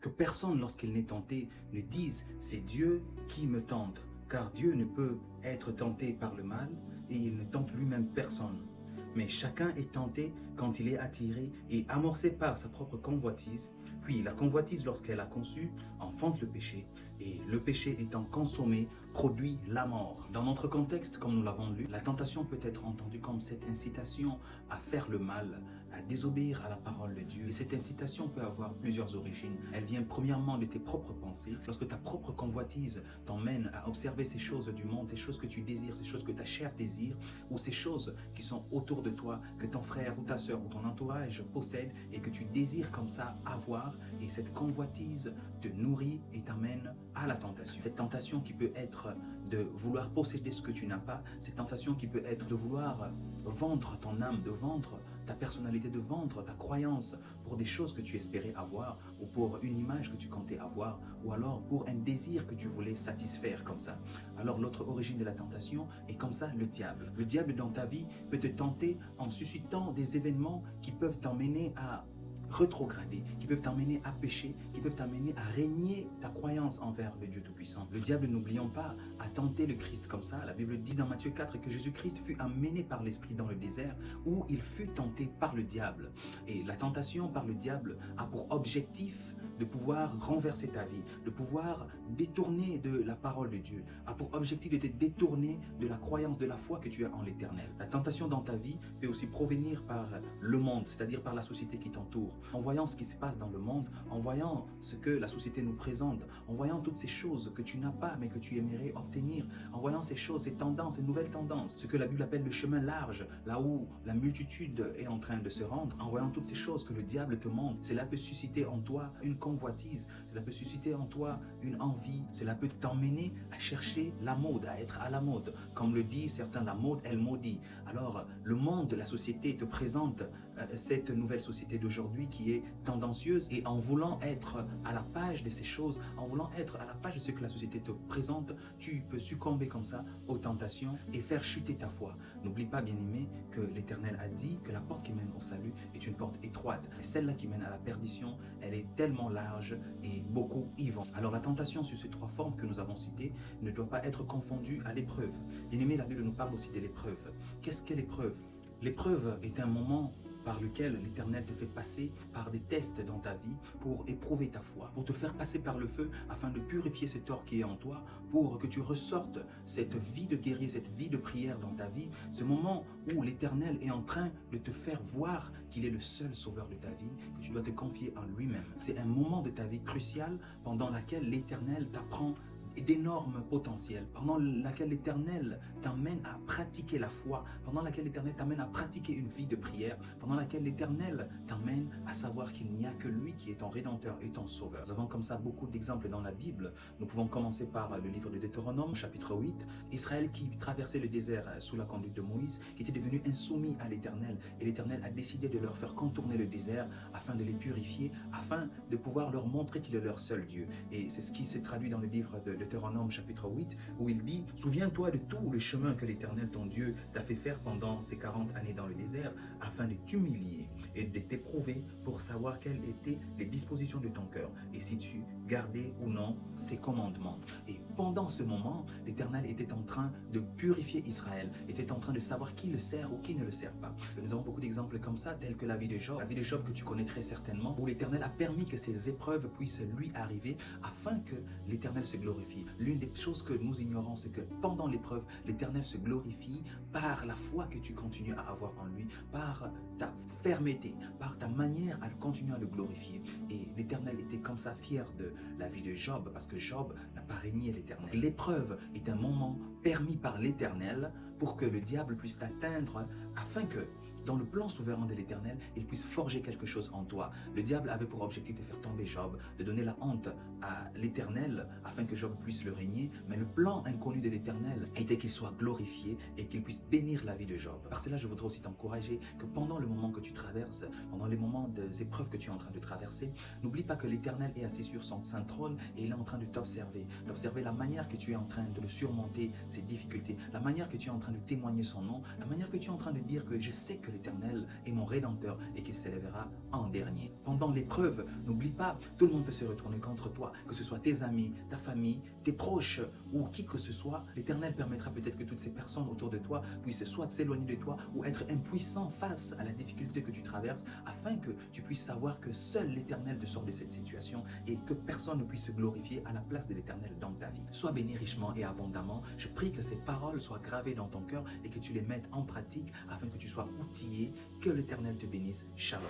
Que personne, lorsqu'il n'est tenté, ne dise « c'est Dieu qui me tente », car Dieu ne peut être tenté par le mal et il ne tente lui-même personne. Mais chacun est tenté quand il est attiré et amorcé par sa propre convoitise. Puis la convoitise, lorsqu'elle a conçu, enfante le péché. Et le péché étant consommé, produit la mort. Dans notre contexte, comme nous l'avons lu, la tentation peut être entendue comme cette incitation à faire le mal, à désobéir à la parole de Dieu. Et cette incitation peut avoir plusieurs origines. Elle vient premièrement de tes propres pensées. Lorsque ta propre convoitise t'emmène à observer ces choses du monde, ces choses que tu désires, ces choses que ta chair désire, ou ces choses qui sont autour de toi, que ton frère ou ta soeur ou ton entourage possède et que tu désires comme ça avoir, et cette convoitise te nourrit et t'amène à la tentation. Cette tentation qui peut être de vouloir posséder ce que tu n'as pas, cette tentation qui peut être de vouloir vendre ton âme, de vendre ta personnalité, de vendre ta croyance pour des choses que tu espérais avoir, ou pour une image que tu comptais avoir, ou alors pour un désir que tu voulais satisfaire comme ça. Alors l'autre origine de la tentation est comme ça le diable. Le diable dans ta vie peut te tenter en suscitant des événements qui peuvent t'emmener à rétrograder, qui peuvent t'amener à pécher, qui peuvent t'amener à régner ta croyance envers le Dieu Tout-Puissant. Le diable, n'oublions pas, a tenté le Christ comme ça. La Bible dit dans Matthieu 4 que Jésus-Christ fut amené par l'Esprit dans le désert où il fut tenté par le diable. Et la tentation par le diable a pour objectif de pouvoir renverser ta vie, de pouvoir détourner de la parole de Dieu, a pour objectif de te détourner de la croyance, de la foi que tu as en l'Éternel. La tentation dans ta vie peut aussi provenir par le monde, c'est-à-dire par la société qui t'entoure. En voyant ce qui se passe dans le monde, en voyant ce que la société nous présente, en voyant toutes ces choses que tu n'as pas mais que tu aimerais obtenir, en voyant ces choses, ces tendances, ces nouvelles tendances, ce que la Bible appelle le chemin large, là où la multitude est en train de se rendre, en voyant toutes ces choses que le diable te montre, cela peut susciter en toi une convoitise, cela peut susciter en toi une envie, cela peut t'emmener à chercher la mode, à être à la mode. Comme le disent certains, la mode, elle maudit. Alors, le monde, la société te présente cette nouvelle société d'aujourd'hui qui est tendancieuse, et en voulant être à la page de ces choses, en voulant être à la page de ce que la société te présente, tu peux succomber comme ça aux tentations et faire chuter ta foi. N'oublie pas, bien-aimé, que l'Éternel a dit que la porte qui mène au salut est une porte étroite, et celle-là qui mène à la perdition, elle est tellement large et beaucoup y vont. Alors la tentation sur ces trois formes que nous avons citées ne doit pas être confondue à l'épreuve. Bien-aimé, la Bible nous parle aussi de l'épreuve. Qu'est-ce qu'est l'épreuve? L'épreuve est un moment par lequel l'Éternel te fait passer par des tests dans ta vie pour éprouver ta foi, pour te faire passer par le feu afin de purifier cet or qui est en toi, pour que tu ressortes cette vie de guerrier, cette vie de prière dans ta vie, ce moment où l'Éternel est en train de te faire voir qu'il est le seul sauveur de ta vie, que tu dois te confier en lui-même. C'est un moment de ta vie crucial pendant lequel l'Éternel t'apprend d'énormes potentiels, pendant laquelle l'Éternel t'amène à pratiquer la foi, pendant laquelle l'Éternel t'amène à pratiquer une vie de prière, pendant laquelle l'Éternel t'amène à savoir qu'il n'y a que lui qui est ton Rédempteur et ton Sauveur. Nous avons comme ça beaucoup d'exemples dans la Bible. Nous pouvons commencer par le livre de Deutéronome, chapitre 8. Israël qui traversait le désert sous la conduite de Moïse, qui était devenu insoumis à l'Éternel, et l'Éternel a décidé de leur faire contourner le désert afin de les purifier, afin de pouvoir leur montrer qu'il est leur seul Dieu. Et c'est ce qui s'est traduit dans le livre de Deutéronome chapitre 8, où il dit « Souviens-toi de tout le chemin que l'Éternel ton Dieu t'a fait faire pendant ces 40 années dans le désert, afin de t'humilier et de t'éprouver pour savoir quelles étaient les dispositions de ton cœur, et si tu gardais ou non ses commandements. » Et pendant ce moment, l'Éternel était en train de purifier Israël, était en train de savoir qui le sert ou qui ne le sert pas. Et nous avons beaucoup d'exemples comme ça, tels que la vie de Job que tu connais très certainement, où l'Éternel a permis que ces épreuves puissent lui arriver, afin que l'Éternel se glorifie. L'une des choses que nous ignorons, c'est que pendant l'épreuve, l'Éternel se glorifie par la foi que tu continues à avoir en lui, par ta fermeté, par ta manière à continuer à le glorifier. Et l'Éternel était comme ça fier de la vie de Job, parce que Job n'a pas régné l'Éternel. L'épreuve est un moment permis par l'Éternel pour que le diable puisse t'atteindre, afin que dans le plan souverain de l'Éternel, il puisse forger quelque chose en toi. Le diable avait pour objectif de faire tomber Job, de donner la honte à l'Éternel afin que Job puisse le régner. Mais le plan inconnu de l'Éternel était qu'il soit glorifié et qu'il puisse bénir la vie de Job. Par cela, je voudrais aussi t'encourager que pendant le moment que tu traverses, pendant les moments des épreuves que tu es en train de traverser, n'oublie pas que l'Éternel est assis sur son saint trône et il est en train de t'observer, d'observer la manière que tu es en train de le surmonter, ses difficultés, la manière que tu es en train de témoigner son nom, la manière que tu es en train de dire que je sais que que l'Éternel est mon Rédempteur et qu'il s'élèvera en dernier. Pendant l'épreuve, n'oublie pas, tout le monde peut se retourner contre toi, que ce soit tes amis, ta famille, tes proches ou qui que ce soit. L'Éternel permettra peut-être que toutes ces personnes autour de toi puissent soit s'éloigner de toi ou être impuissants face à la difficulté que tu traverses, afin que tu puisses savoir que seul l'Éternel te sort de cette situation et que personne ne puisse se glorifier à la place de l'Éternel dans ta vie. Sois béni richement et abondamment. Je prie que ces paroles soient gravées dans ton cœur et que tu les mettes en pratique afin que tu sois outillé. Que l'Éternel te bénisse. Shalom.